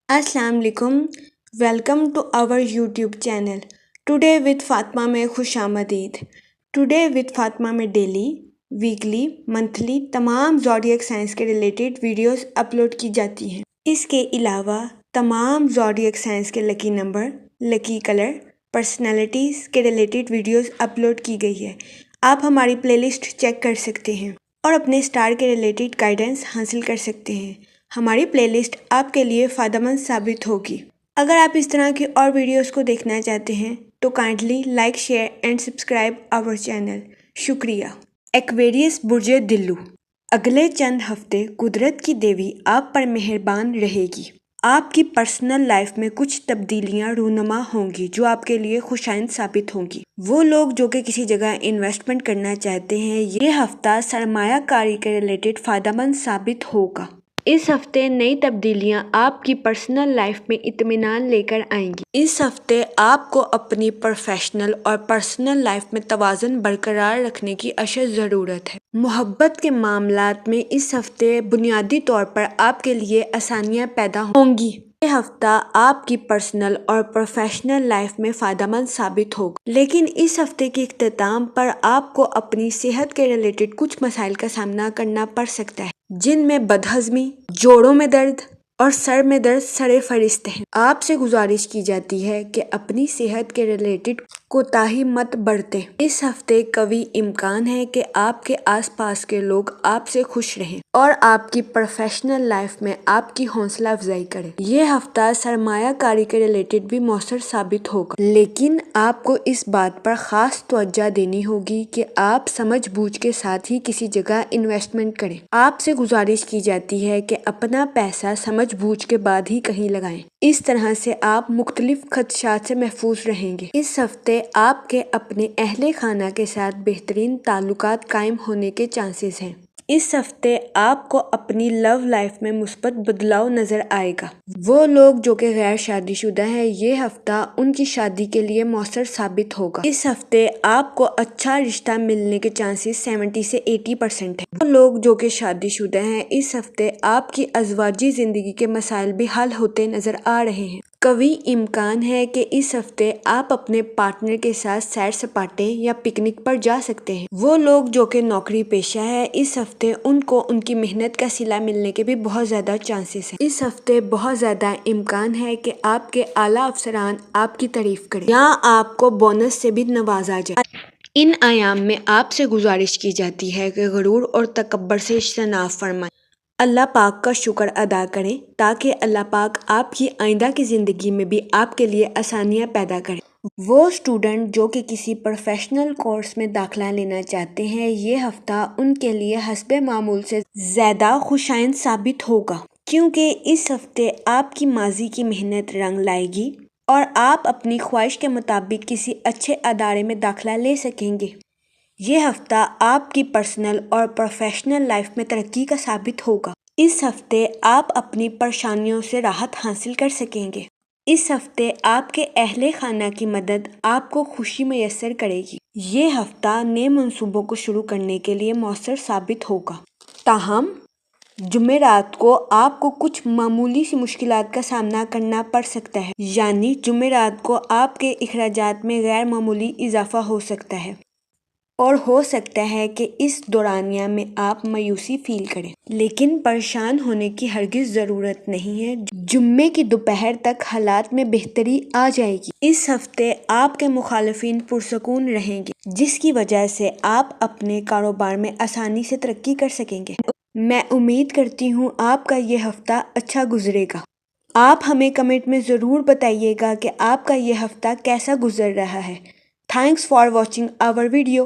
السلام علیکم، welcome to our YouTube channel today with Fatima میں خوش آمدید۔ ٹوڈے وتھ فاطمہ میں ڈیلی، ویکلی، منتھلی تمام زوڈیک سائنس کے ریلیٹڈ ویڈیوز اپلوڈ کی جاتی ہیں۔ اس کے علاوہ تمام زوڈیک سائنس کے لکی نمبر، لکی کلر، پرسنالٹیز کے ریلیٹڈ ویڈیوز اپلوڈ کی گئی ہے۔ آپ ہماری پلے لسٹ چیک کر سکتے ہیں اور اپنے اسٹار کے ریلیٹڈ گائیڈنس حاصل کر سکتے ہیں۔ ہماری پلے لسٹ آپ کے لیے فائدہ مند ثابت ہوگی۔ اگر آپ اس طرح کی اور ویڈیوز کو دیکھنا چاہتے ہیں تو kindly like, share and subscribe our channel. شکریہ۔ ایکویریس برج دلو، اگلے چند ہفتے قدرت کی دیوی آپ پر مہربان رہے گی۔ آپ کی پرسنل لائف میں کچھ تبدیلیاں رونما ہوں گی جو آپ کے لیے خوشائند ثابت ہوں گی۔ وہ لوگ جو کہ کسی جگہ انویسٹمنٹ کرنا چاہتے ہیں، یہ ہفتہ سرمایہ کاری کے ریلیٹڈ فائدہ مند ثابت ہوگا۔ اس ہفتے نئی تبدیلیاں آپ کی پرسنل لائف میں اطمینان لے کر آئیں گی۔ اس ہفتے آپ کو اپنی پروفیشنل اور پرسنل لائف میں توازن برقرار رکھنے کی اشد ضرورت ہے۔ محبت کے معاملات میں اس ہفتے بنیادی طور پر آپ کے لیے آسانیاں پیدا ہوں گی۔ یہ ہفتہ آپ کی پرسنل اور پروفیشنل لائف میں فائدہ مند ثابت ہوگا، لیکن اس ہفتے کے اختتام پر آپ کو اپنی صحت کے ریلیٹڈ کچھ مسائل کا سامنا کرنا پڑ سکتا ہے، جن میں بدہضمی، جوڑوں میں درد اور سر میں درد سر فہرست ہیں۔ آپ سے گزارش کی جاتی ہے کہ اپنی صحت کے ریلیٹڈ کوتاہی مت برتیں۔ اس ہفتے قوی امکان ہے کہ آپ کے آس پاس کے لوگ آپ سے خوش رہیں اور آپ کی پروفیشنل لائف میں آپ کی حوصلہ افزائی کریں۔ یہ ہفتہ سرمایہ کاری کے ریلیٹڈ بھی مؤثر ثابت ہوگا، لیکن آپ کو اس بات پر خاص توجہ دینی ہوگی کہ آپ سمجھ بوجھ کے ساتھ ہی کسی جگہ انویسٹمنٹ کریں۔ آپ سے گزارش کی جاتی ہے کہ اپنا پیسہ سمجھ بوجھ کے بعد ہی کہیں لگائیں۔ اس طرح سے آپ مختلف خدشات سے محفوظ رہیں گے۔ اس ہفتے آپ کے اپنے اہل خانہ کے ساتھ بہترین تعلقات قائم ہونے کے چانسز ہیں۔ اس ہفتے آپ کو اپنی لو لائف میں مثبت بدلاؤ نظر آئے گا۔ وہ لوگ جو کہ غیر شادی شدہ ہیں، یہ ہفتہ ان کی شادی کے لیے مؤثر ثابت ہوگا۔ اس ہفتے آپ کو اچھا رشتہ ملنے کے چانسز 70 سے 80% ہیں۔ وہ لوگ جو کہ شادی شدہ ہیں، اس ہفتے آپ کی ازواجی زندگی کے مسائل بھی حل ہوتے نظر آ رہے ہیں۔ قوی امکان ہے کہ اس ہفتے آپ اپنے پارٹنر کے ساتھ سیر سپاٹے یا پکنک پر جا سکتے ہیں۔ وہ لوگ جو کہ نوکری پیشہ ہے، اس ہفتے ان کو ان کی محنت کا صلہ ملنے کے بھی بہت زیادہ چانسز ہیں۔ اس ہفتے بہت زیادہ امکان ہے کہ آپ کے اعلیٰ افسران آپ کی تعریف کریں یا آپ کو بونس سے بھی نوازا جائے۔ ان ایام میں آپ سے گزارش کی جاتی ہے کہ غرور اور تکبر سے اجتناب فرمائیں۔ اللہ پاک کا شکر ادا کریں تاکہ اللہ پاک آپ کی آئندہ کی زندگی میں بھی آپ کے لیے آسانیاں پیدا کریں۔ وہ اسٹوڈنٹ جو کہ کسی پروفیشنل کورس میں داخلہ لینا چاہتے ہیں، یہ ہفتہ ان کے لیے حسب معمول سے زیادہ خوشائند ثابت ہوگا، کیونکہ اس ہفتے آپ کی ماضی کی محنت رنگ لائے گی اور آپ اپنی خواہش کے مطابق کسی اچھے ادارے میں داخلہ لے سکیں گے۔ یہ ہفتہ آپ کی پرسنل اور پروفیشنل لائف میں ترقی کا ثابت ہوگا۔ اس ہفتے آپ اپنی پریشانیوں سے راحت حاصل کر سکیں گے۔ اس ہفتے آپ کے اہل خانہ کی مدد آپ کو خوشی میسر کرے گی۔ یہ ہفتہ نئے منصوبوں کو شروع کرنے کے لیے مؤثر ثابت ہوگا، تاہم جمعرات کو آپ کو کچھ معمولی سی مشکلات کا سامنا کرنا پڑ سکتا ہے، یعنی جمعرات کو آپ کے اخراجات میں غیر معمولی اضافہ ہو سکتا ہے اور ہو سکتا ہے کہ اس دورانیہ میں آپ مایوسی فیل کریں، لیکن پریشان ہونے کی ہرگز ضرورت نہیں ہے۔ جمعے کی دوپہر تک حالات میں بہتری آ جائے گی۔ اس ہفتے آپ کے مخالفین پرسکون رہیں گے، جس کی وجہ سے آپ اپنے کاروبار میں آسانی سے ترقی کر سکیں گے۔ میں امید کرتی ہوں آپ کا یہ ہفتہ اچھا گزرے گا۔ آپ ہمیں کمنٹ میں ضرور بتائیے گا کہ آپ کا یہ ہفتہ کیسا گزر رہا ہے۔ Thanks for watching our video.